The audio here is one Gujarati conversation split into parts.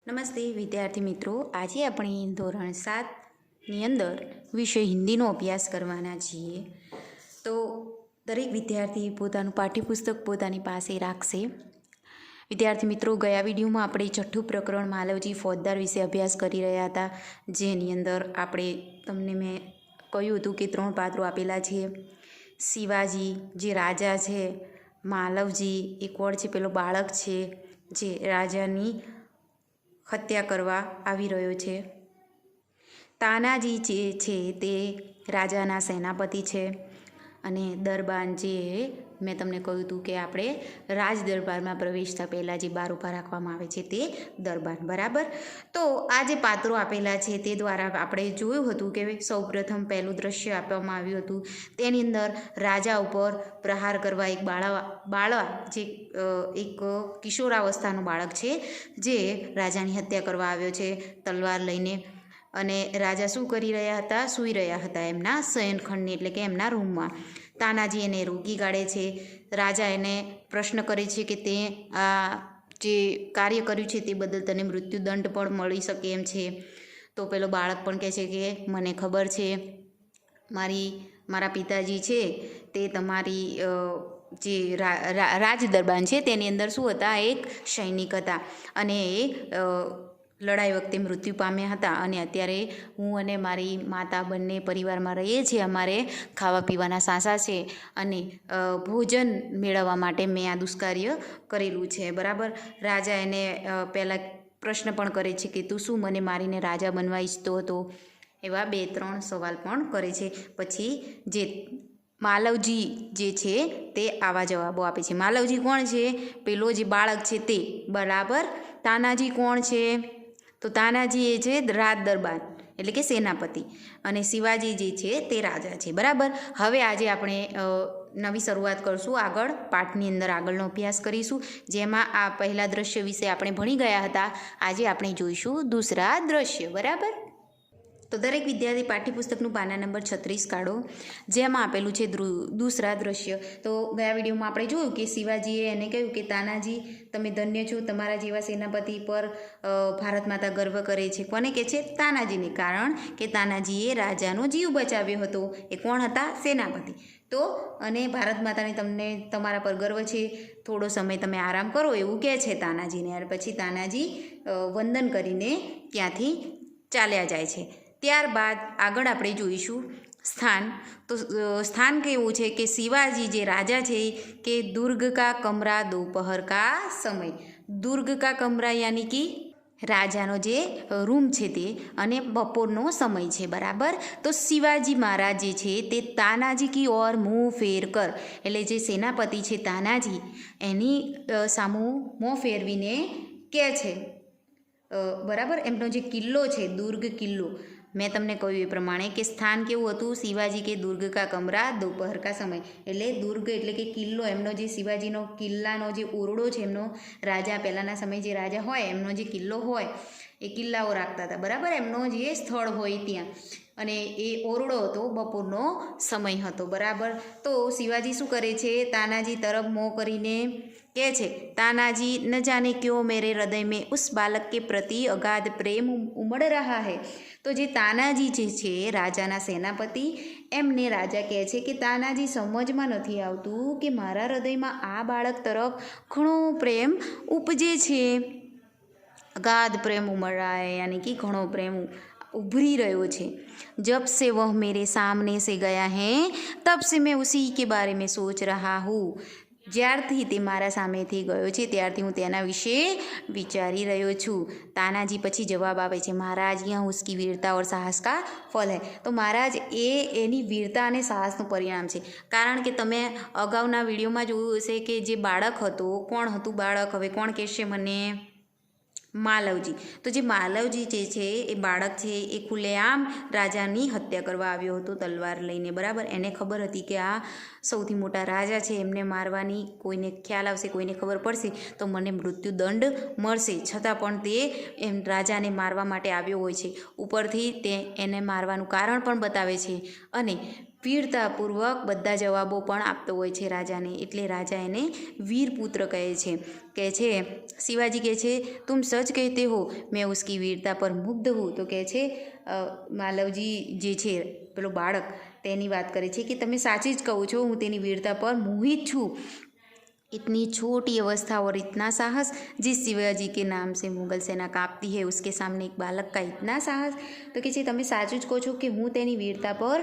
નમસ્તે વિદ્યાર્થી મિત્રો, આજે આપણે ધોરણ 7ની અંદર વિષય હિન્દીનો અભ્યાસ કરવાના છીએ. તો દરેક વિદ્યાર્થી પોતાનું પાઠ્યપુસ્તક પોતાની પાસે રાખશે. વિદ્યાર્થી મિત્રો, ગયા વિડીયોમાં આપણે છઠ્ઠું પ્રકરણ માલવજી ફોજદાર વિશે અભ્યાસ કરી રહ્યા હતા, જેની અંદર તમને મેં કહ્યું હતું કે 3 પાત્રો આપેલા છે. શિવાજી જે રાજા છે, માલવજી એક વડ છે પેલો બાળક છે જે રાજાની હત્યા કરવા આવી રહ્યો છે. તાનાજી જે છે તે રાજાના સેનાપતિ છે. અને દરબાન જે મેં તમને કહ્યું હતું કે આપણે રાજ દરબારમાં પ્રવેશતા પહેલાં જે બાર ઊભા રાખવામાં આવે છે તે દરબાન, બરાબર. તો આ જે પાત્રો આપેલા છે તે દ્વારા આપણે જોયું હતું કે સૌપ્રથમ પહેલું દ્રશ્ય આપવામાં આવ્યું હતું. તેની અંદર રાજા ઉપર પ્રહાર કરવા એક બાળા જે એક કિશોરાવસ્થાનું બાળક છે જે રાજાની હત્યા કરવા આવ્યો છે તલવાર લઈને. અને રાજા શું કરી રહ્યા હતા? સૂઈ રહ્યા હતા એમના શયનખંડની, એટલે કે એમના રૂમમાં. તાનાજી એને રોકી કાઢે છે. રાજા એને પ્રશ્ન કરે છે કે તે આ જે કાર્ય કર્યું છે તે બદલ તને મૃત્યુદંડ પણ મળી શકે એમ છે. તો પેલો બાળક પણ કહે છે કે મને ખબર છે, મારા પિતાજી છે તે તમારી જે રાજ દરબાન છે તેની અંદર શું હતા? એક સૈનિક હતા અને એ લડાઈ વખતે મૃત્યુ પામ્યા હતા. અને અત્યારે હું અને મારી માતા બંને પરિવારમાં રહીએ છીએ. અમારે ખાવા પીવાના સાંસા છે અને ભોજન મેળવવા માટે મેં આ દુષ્કાર્ય કરેલું છે, બરાબર. રાજા એને પહેલાં પ્રશ્ન પણ કરે છે કે તું શું મને મારીને રાજા બનવા ઈચ્છતો હતો? એવા 2-3 સવાલ પણ કરે છે. પછી જે માલવજી જે છે તે આવા જવાબો આપે છે. માલવજી કોણ છે? પેલો જે બાળક છે તે, બરાબર. તાનાજી કોણ છે? તો તાનાજી એ છે રાજ દરબાર, એટલે કે સેનાપતિ. અને શિવાજી જે છે તે રાજા છે, બરાબર. હવે આજે આપણે નવી શરૂઆત કરશું. આગળ પાઠની અંદર આગળનો અભ્યાસ કરીશું, જેમાં આ પહેલા દ્રશ્ય વિશે આપણે ભણી ગયા હતા. આજે આપણે જોઈશું દૂસરા દ્રશ્ય, બરાબર. તો દરેક વિદ્યાર્થી પાઠ્યપુસ્તકનું પાના નંબર 36 કાઢો, જેમાં આપેલું છે દૂસરા દ્રશ્ય. તો ગયા વિડીયોમાં આપણે જોયું કે શિવાજીએ એને કહ્યું કે તાનાજી તમે ધન્ય છો, તમારા જેવા સેનાપતિ પર ભારત માતા ગર્વ કરે છે. કોને કહે છે? તાનાજીને. કારણ કે તાનાજીએ રાજાનો જીવ બચાવ્યો હતો. એ કોણ હતા? સેનાપતિ. તો અને ભારત માતાને તમને તમારા પર ગર્વ છે, થોડો સમય તમે આરામ કરો, એવું કહે છે તાનાજીને. અને પછી તાનાજી વંદન કરીને ત્યાંથી ચાલ્યા જાય છે. ત્યારબાદ આગળ આપણે જોઈશું સ્થાન. તો સ્થાન કેવું છે કે શિવાજી જે રાજા છે કે દુર્ગ કા કમરા દોપહર કા સમય. દુર્ગ કા કમરા યાની કે રાજાનો જે રૂમ છે તે, અને બપોરનો સમય છે, બરાબર. તો શિવાજી મહારાજ જે છે તે તાનાજી કી ઓર મુંહ ફેર કર, એટલે જે સેનાપતિ છે તાનાજી એની સામું મોં ફેરવીને કહે છે, બરાબર. એમનો જે કિલ્લો છે દુર્ગ કિલ્લો, મેં તમને કહ્યું એ પ્રમાણે કે સ્થાન કેવું હતું? શિવાજી કે દુર્ગ કા કમરા દોપહર કા સમય, એટલે દુર્ગ એટલે કે કિલ્લો. એમનો જે શિવાજીનો કિલ્લાનો જે ઓરડો છે, એમનો રાજા પહેલાંના સમય જે રાજા હોય એમનો જે કિલ્લો હોય એ કિલ્લાઓ રાખતા હતા, બરાબર. એમનો જે સ્થળ હોય ત્યાં, અને એ ઓરડો હતો, બપોરનો સમય હતો, બરાબર. તો શિવાજી શું કરે છે? તાનાજી તરફ મોં કરીને કહે છે, તાનાજી ન જાને ક્यों मेरे हृदय में उस बालक के प्रति अगाध प्रेम उमड़ रहा है. તો જે તાનાજી જે છે રાજાના સેનાપતિ, એમને રાજા કહે છે કે તાનાજી સમજમાં નથી આવતું કે મારા હૃદયમાં આ બાળક તરફ ઘણો પ્રેમ ઉપજે છે. અગાધ પ્રેમ ઉમड़ रहा है યાની કે ઘણો પ્રેમ ઉભરી રહ્યો છે. जब से वह मेरे सामने से गया है तब से मैं उसी के बारे में सोच रहा हूँ. જ્યારથી તે મારા સામેથી ગયો છે ત્યારથી હું તેના વિશે વિચારી રહ્યો છું. તાનાજી પછી જવાબ આપે છે, મહારાજ યહ ઉસકી વીરતા ઓર સાહસ કા ફલ હૈ. તો મહારાજ એની વીરતા અને સાહસનું પરિણામ છે. કારણ કે તમે અગાઉના વિડીયોમાં જોયું હશે કે જે બાળક હતો, કોણ હતું બાળક? હવે કોણ કહેશે મને? માલવજી. તો જે માલવજી જે છે એ બાળક છે એ ખુલ્લેઆમ રાજાની હત્યા કરવા આવ્યો હતો તલવાર લઈને, બરાબર. એને ખબર હતી કે આ સૌથી મોટા રાજા છે, એમને મારવાની કોઈને ખ્યાલ આવશે, કોઈને ખબર પડશે તો મને મૃત્યુદંડ મળશે. છતાં પણ તે એમ રાજાને મારવા માટે આવ્યો હોય છે. ઉપરથી તે એને મારવાનું કારણ પણ બતાવે છે. અને વીરતાપૂર્વક બધા જવાબો પણ આપતો હોય છે રાજાને, એટલે રાજા એને વીરપુત્ર કહે છે શિવાજી કહે છે તુમ સચ કહેતે હો મેં ઉસકી વીરતા પર મુગ્ધ હું, તો કહે છે માલવજી જે છે પેલો બાળક તેની વાત કરે છે કે તમે સાચી જ કહો છો, હું તેની વીરતા પર મોહિત છું। इतनी छोटी अवस्था और इतना साहस, जिस शिवाजी के नाम से मुगल सेना कांपती है उसके सामने एक बालक का इतना साहस, तो કે છે તમે સાચું જ કહો છો કે હું તેની વીરતા પર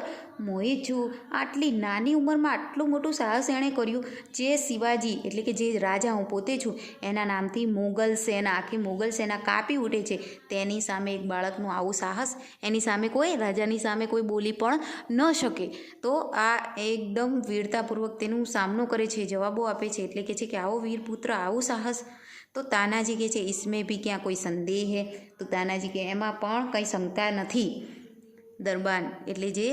મોહિત છું। આટલી નાની ઉંમરમાં આટલું મોટું સાહસ એણે કર્યું, જે શિવાજી એટલે કે જે રાજા હું પોતે છું એના નામથી મુગલ સેના, આખી મુગલ સેના કાપી ઉઠે છે, તેની સામે એક બાળકનું આવું સાહસ, એની સામે કોઈ રાજાની સામે કોઈ બોલી પણ ન શકે। તો આ એકદમ વીરતાપૂર્વક તેનું સામનો કરે છે, જવાબો આપે છે, એટલે કે છે કે આવો વીરપુત્ર આવું સાહસ। તો તાનાજી કહે છે इसमें भी क्या कोई संदेह है, તો તાનાજી કે એમાં પણ કંઈ શંકા નથી। દરબાન એટલે જે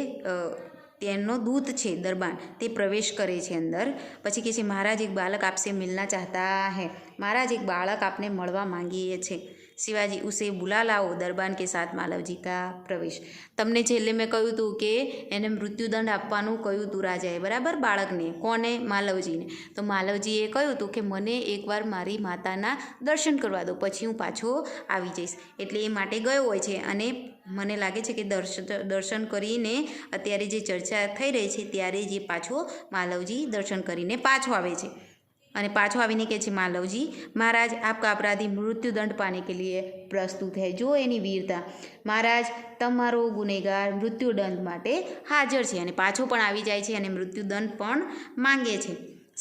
તેનો દૂત છે દરબાન, તે પ્રવેશ કરે છે અંદર, પછી કહે છે મહારાજ એક બાલક આપસે મિલના ચાહતા હૈ, મહારાજ એક બાળક આપને મળવા માંગીએ છે। શિવાજી ઉસે બુલા લાવો, દરબાન કે સાથ માલવજી કા પ્રવેશ। તમને છેલ્લે મેં કહ્યું હતું કે એને મૃત્યુદંડ આપવાનું કહ્યું હતું રાજાએ, બરાબર, બાળકને, કોને? માલવજીને। તો માલવજીએ કહ્યું હતું કે મને એકવાર મારી માતાના દર્શન કરવા દો, પછી હું પાછો આવી જઈશ, એટલે એ માટે ગયો હોય છે। અને મને લાગે છે કે દર્શન કરીને અત્યારે જે ચર્ચા થઈ રહી છે ત્યારે જે પાછો માલવજી દર્શન કરીને પાછો આવે છે, અને પાછો આવીને કહે છે માલવજી महाराज आपका अपराधी मृत्युदंड पाने के लिए प्रस्तुत है। જો એની વીરતા, મહારાજ તમારો ગુનેગાર મૃત્યુદંડ માટે હાજર છે, અને પાછો પણ આવી જાય છે અને મૃત્યુદંડ પણ માંગે છે।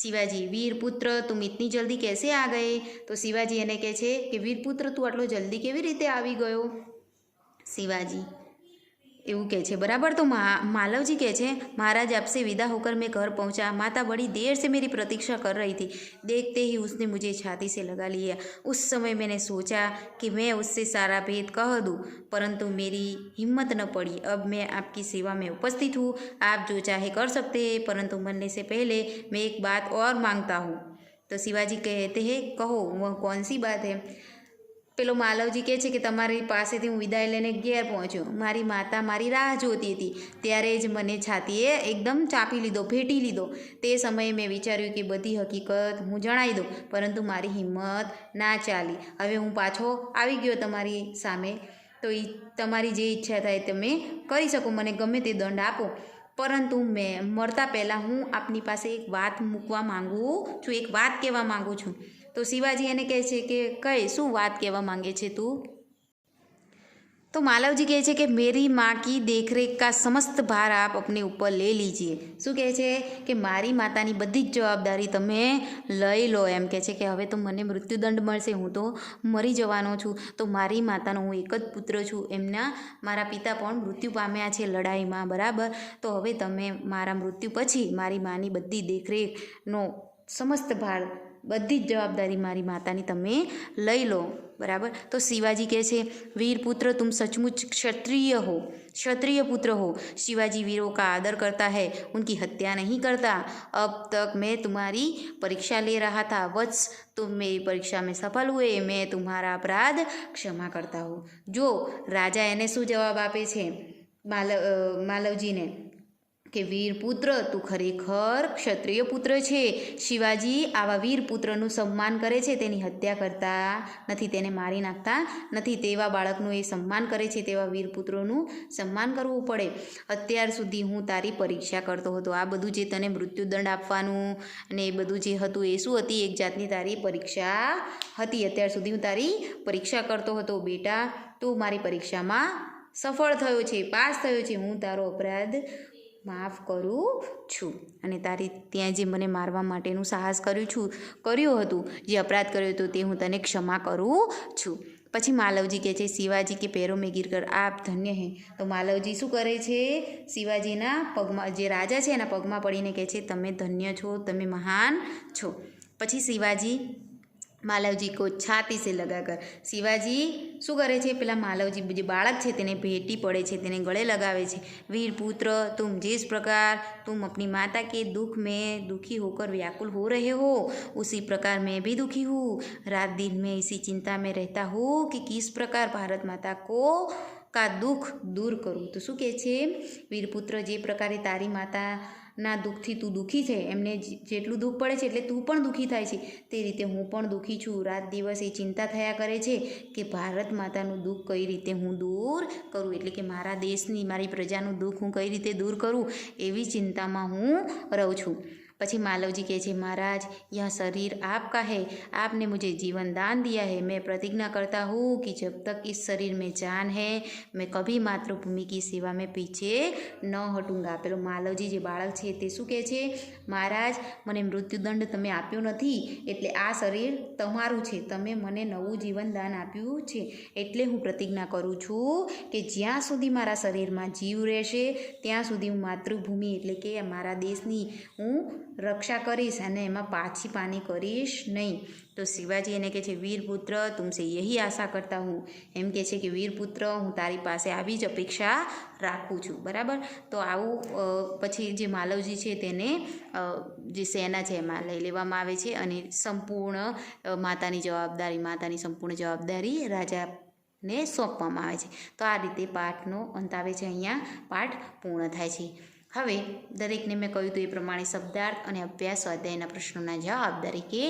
શિવાજી વીરપુત્ર તુમ ઇતની જલ્દી कैसे आ गए, તો શિવાજી એને કહે છે કે વીરપુત્ર તું આટલો જલ્દી કેવી રીતે આવી ગયો? શિવાજી એવું કહે છે, બરાબર। તો मालवजी કહે છે महाराज आपसे विदा होकर मैं घर पहुंचा, माता बड़ी देर से मेरी प्रतीक्षा कर रही थी, देखते ही उसने मुझे छाती से लगा लिया। उस समय मैंने सोचा कि मैं उससे सारा भेद कह दूं, परंतु मेरी हिम्मत न पड़ी। अब मैं आपकी सेवा में उपस्थित हूँ, आप जो चाहे कर सकते हैं, परंतु मरने से पहले मैं एक बात और मांगता हूँ। तो शिवाजी कहते हैं कहो वह कौन सी बात है? પેલો માલવજી કહે છે કે તમારી પાસેથી હું વિદાય લઈને ઘેર પહોંચ્યો, મારી માતા મારી રાહ જોતી હતી, ત્યારે જ મને છાતીએ એકદમ ચાપી લીધો, ભેટી લીધો। તે સમયે મેં વિચાર્યું કે બધી હકીકત હું જણાવી દઉં, પરંતુ મારી હિંમત ના ચાલી। હવે હું પાછો આવી ગયો તમારી સામે, તો તમારી જે ઈચ્છા થાય તમે કરી શકો, મને ગમે તે દંડ આપો, પરંતુ મેં મરતા પહેલાં હું આપની પાસે એક વાત મૂકવા માગું છું, એક વાત કહેવા માગું છું। તો શિવાજી એને કહે છે કે કઈ શું વાત કહેવા માંગે છે તું? तो मालवजी કહે છે કે मेरी माँ की देखरेख का समस्त भार आप अपने ऊपर ले लीजिए। શું કહે છે કે મારી માતાની બધી જ જવાબદારી તમે લઈ લો, એમ કહે છે કે હવે તો મને મૃત્યુદંડ મળશે, હું તો મરી જવાનો છું, તો મારી માતાનો હું એક જ પુત્ર છું, એમના મારા પિતા પણ મૃત્યુ પામ્યા છે લડાઈમાં, બરાબર। તો હવે તમે મારા મૃત્યુ પછી મારી માની બધી દેખરેખનો સમસ્ત ભાર, બધી જ જવાબદારી મારી માતાની તમે લઈ લો, बराबर। तो शिवाजी કહે છે वीरपुत्र तुम सचमुच क्षत्रिय हो, क्षत्रिय पुत्र हो। शिवाजी वीरों का आदर करता है, उनकी हत्या नहीं करता। अब तक मैं तुम्हारी परीक्षा ले रहा था, वत्स तुम मेरी परीक्षा में सफल हुए, मैं तुम्हारा अपराध क्षमा करता हूँ। जो राजा એને શું જવાબ આપે છે માલવજીને કે વીરપુત્ર તું ખરેખર ક્ષત્રિય પુત્ર છે। શિવાજી આવા વીરપુત્રનું સન્માન કરે છે, તેની હત્યા કરતા નથી, તેને મારી નાખતા નથી, તેવા બાળકનું એ સન્માન કરે છે, તેવા વીરપુત્રોનું સન્માન કરવું પડે। અત્યાર સુધી હું તારી પરીક્ષા કરતો હતો, આ બધું જે તને મૃત્યુદંડ આપવાનું અને એ બધું જે હતું એ શું હતી? એક જાતની તારી પરીક્ષા હતી। અત્યાર સુધી હું તારી પરીક્ષા કરતો હતો, બેટા તું મારી પરીક્ષામાં સફળ થયો છે, પાસ થયો છે, હું તારો અપરાધ માફ કરું છું, અને તારી ત્યાં જે મને મારવા માટેનું સાહસ કર્યું હતું, જે અપરાધ કર્યો હતો તે હું તને ક્ષમા કરું છું। પછી માલવજી કહે છે શિવાજી કે पैरों में गिरकर आप धन्य हैं। તો માલવજી શું કરે છે? શિવાજીના પગમાં, જે રાજા છે એના પગમાં પડીને કહે છે તમે ધન્ય છો, તમે મહાન છો। પછી શિવાજી मालवजी को छाती से लगाकर शिवाजी શું કરે છે? પેલા માલવજી જે બાળક છે તેને ભેટી પડે છે, તેને ગળે લગાવે છે। वीरपुत्र तुम जिस प्रकार तुम अपनी माता के दुख में दुखी होकर व्याकुल हो रहे हो, उसी प्रकार मैं भी दुखी हूँ। रात दिन मैं इसी चिंता में रहता हूँ कि किस प्रकार भारत माता को કા દુઃખ દૂર કરું. તો શું કહે છે? વીરપુત્ર, જે પ્રકારે તારી માતાના દુઃખથી તું દુઃખી છે, એમને જેટલું દુઃખ પડે છે એટલે તું પણ દુઃખી થાય છે, તે રીતે હું પણ દુઃખી છું. રાત દિવસ એ ચિંતા થયા કરે છે કે ભારત માતાનું દુઃખ કઈ રીતે હું દૂર કરું, એટલે કે મારા દેશની, મારી પ્રજાનું દુઃખ હું કઈ રીતે દૂર કરું, એવી ચિંતામાં હું રહું છું. પછી માલવજી કહે છે, महाराज यह शरीर आपका है, आपने मुझे जीवन दान दिया है, मैं प्रतिज्ञा करता हूँ कि जब तक इस शरीर में जान है मैं कभी मातृभूमि की सेवा में पीछे न हटूंगा. પેલો માલવજી જે બાળક છે તે શું કહે છે? મહારાજ, મને મૃત્યુદંડ તમે આપ્યો નથી, એટલે આ શરીર તમારું છે, તમે મને નવું જીવન દાન આપ્યું છે, એટલે હું પ્રતિજ્ઞા કરું છું કે જ્યાં સુધી મારા શરીરમાં જીવ રહેશે ત્યાં સુધી હું માતૃભૂમિ એટલે કે મારા દેશની હું રક્ષા કરીશ અને એમાં પાછી પાની કરીશ નહીં. તો શિવાજી એને કહે છે, વીરપુત્ર તુમસે યહી આશા કરતા હું, એમ કહે છે કે વીરપુત્ર, હું તારી પાસે આવી જ અપેક્ષા રાખું છું. બરાબર. તો આવું પછી જે માલવજી છે તેને જે સેના છે એમાં લઈ લેવામાં આવે છે અને સંપૂર્ણ માતાની સંપૂર્ણ જવાબદારી રાજાને સોંપવામાં આવે છે. તો આ રીતે પાઠનો અંત આવે છે. અહીંયા પાઠ પૂર્ણ થાય છે. હવે દરેકને મેં કહ્યું હતું એ પ્રમાણે શબ્દાર્થ અને અભ્યાસ સ્વાધ્યાયના પ્રશ્નોના જવાબ દરેકે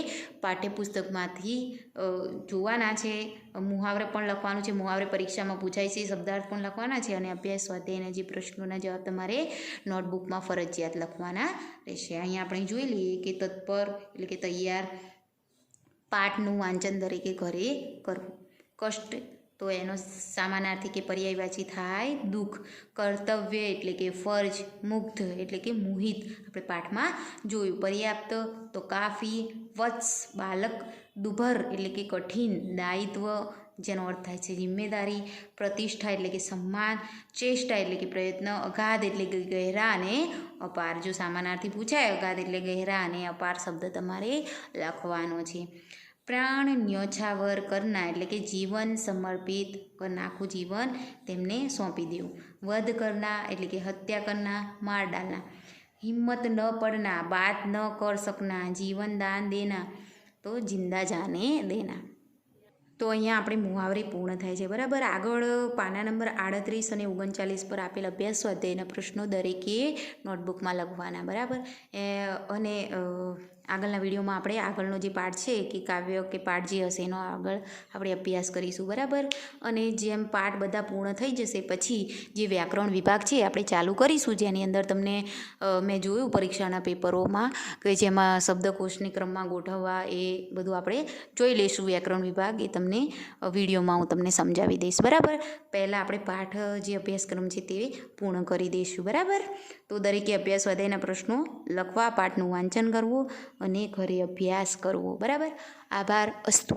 પાઠ્યપુસ્તકમાંથી જોવાના છે. મુહાવરે પણ લખવાનું છે, મુહાવરે પરીક્ષામાં પૂછાય છે, શબ્દાર્થ પણ લખવાના છે અને અભ્યાસ સ્વાધ્યાયના જે પ્રશ્નોના જવાબ તમારે નોટબુકમાં ફરજિયાત લખવાના રહેશે. અહીંયા આપણે જોઈ લઈએ કે તત્પર એટલે કે તૈયાર, પાઠનું વાંચન દરેકે ઘરે કરવું. કષ્ટ તો એનો સામાનાર્થી કે પર્યાયવાચી થાય દુઃખ. કર્તવ્ય એટલે કે ફરજ. મુગ્ધ એટલે કે મોહિત, આપણે પાઠમાં જોયું. પર્યાપ્ત તો કાફી. વત્સ બાલક. દુભર એટલે કે કઠિન. દાયિત્વ જેનો અર્થ થાય છે જિમ્મેદારી. પ્રતિષ્ઠા એટલે કે સન્માન. ચેષ્ટા એટલે કે પ્રયત્ન. અગાધ એટલે કે ગહેરા અને અપાર. જો સામાનાર્થી પૂછાય અગાધ એટલે ગહેરા અને અપાર શબ્દ તમારે લખવાનો છે. પ્રાણ ન્યોછાવર કરના એટલે કે જીવન સમર્પિત કરના, આખું જીવન તેમને સોંપી દેવું. વધ કરના એટલે કે હત્યા કરના, માર ડાલના. હિમ્મત ન પડના, બાત ન કર સકના, જીવન દાન દેના, તો જિંદા જાને દેના. તો અહીંયા આપણે મુહાવરે પૂર્ણ થાય છે. બરાબર. આગળ પાના નંબર 38 અને 39 પર આપેલ અભ્યાસ સ્વાધ્યાયના પ્રશ્નો દરેકે નોટબુકમાં લખવાના. બરાબર. અને આગળના વિડીયોમાં આપણે આગળનો જે પાઠ છે કે કાવ્ય કે પાઠ જે હશે એનો આગળ આપણે અભ્યાસ કરીશું. બરાબર. અને જેમ પાઠ બધા પૂર્ણ થઈ જશે પછી જે વ્યાકરણ વિભાગ છે આપણે ચાલુ કરીશું, જેની અંદર તમને મેં જોયું પરીક્ષાના પેપરોમાં કે જેમાં શબ્દકોશની ક્રમમાં ગોઠવવા એ બધું આપણે જોઈ લઈશું. વ્યાકરણ વિભાગ એ તમને વિડીયોમાં હું તમને સમજાવી દઈશ. બરાબર. પહેલાં આપણે પાઠ જે અભ્યાસક્રમ છે તે પૂર્ણ કરી દઈશું. બરાબર. તો દરેકે અભ્યાસ સ્વાધ્યાયના પ્રશ્નો લખવા, પાઠનું વાંચન કરવું અને ઘરે અભ્યાસ કરવો. બરાબર. આભાર. અસ્તુ.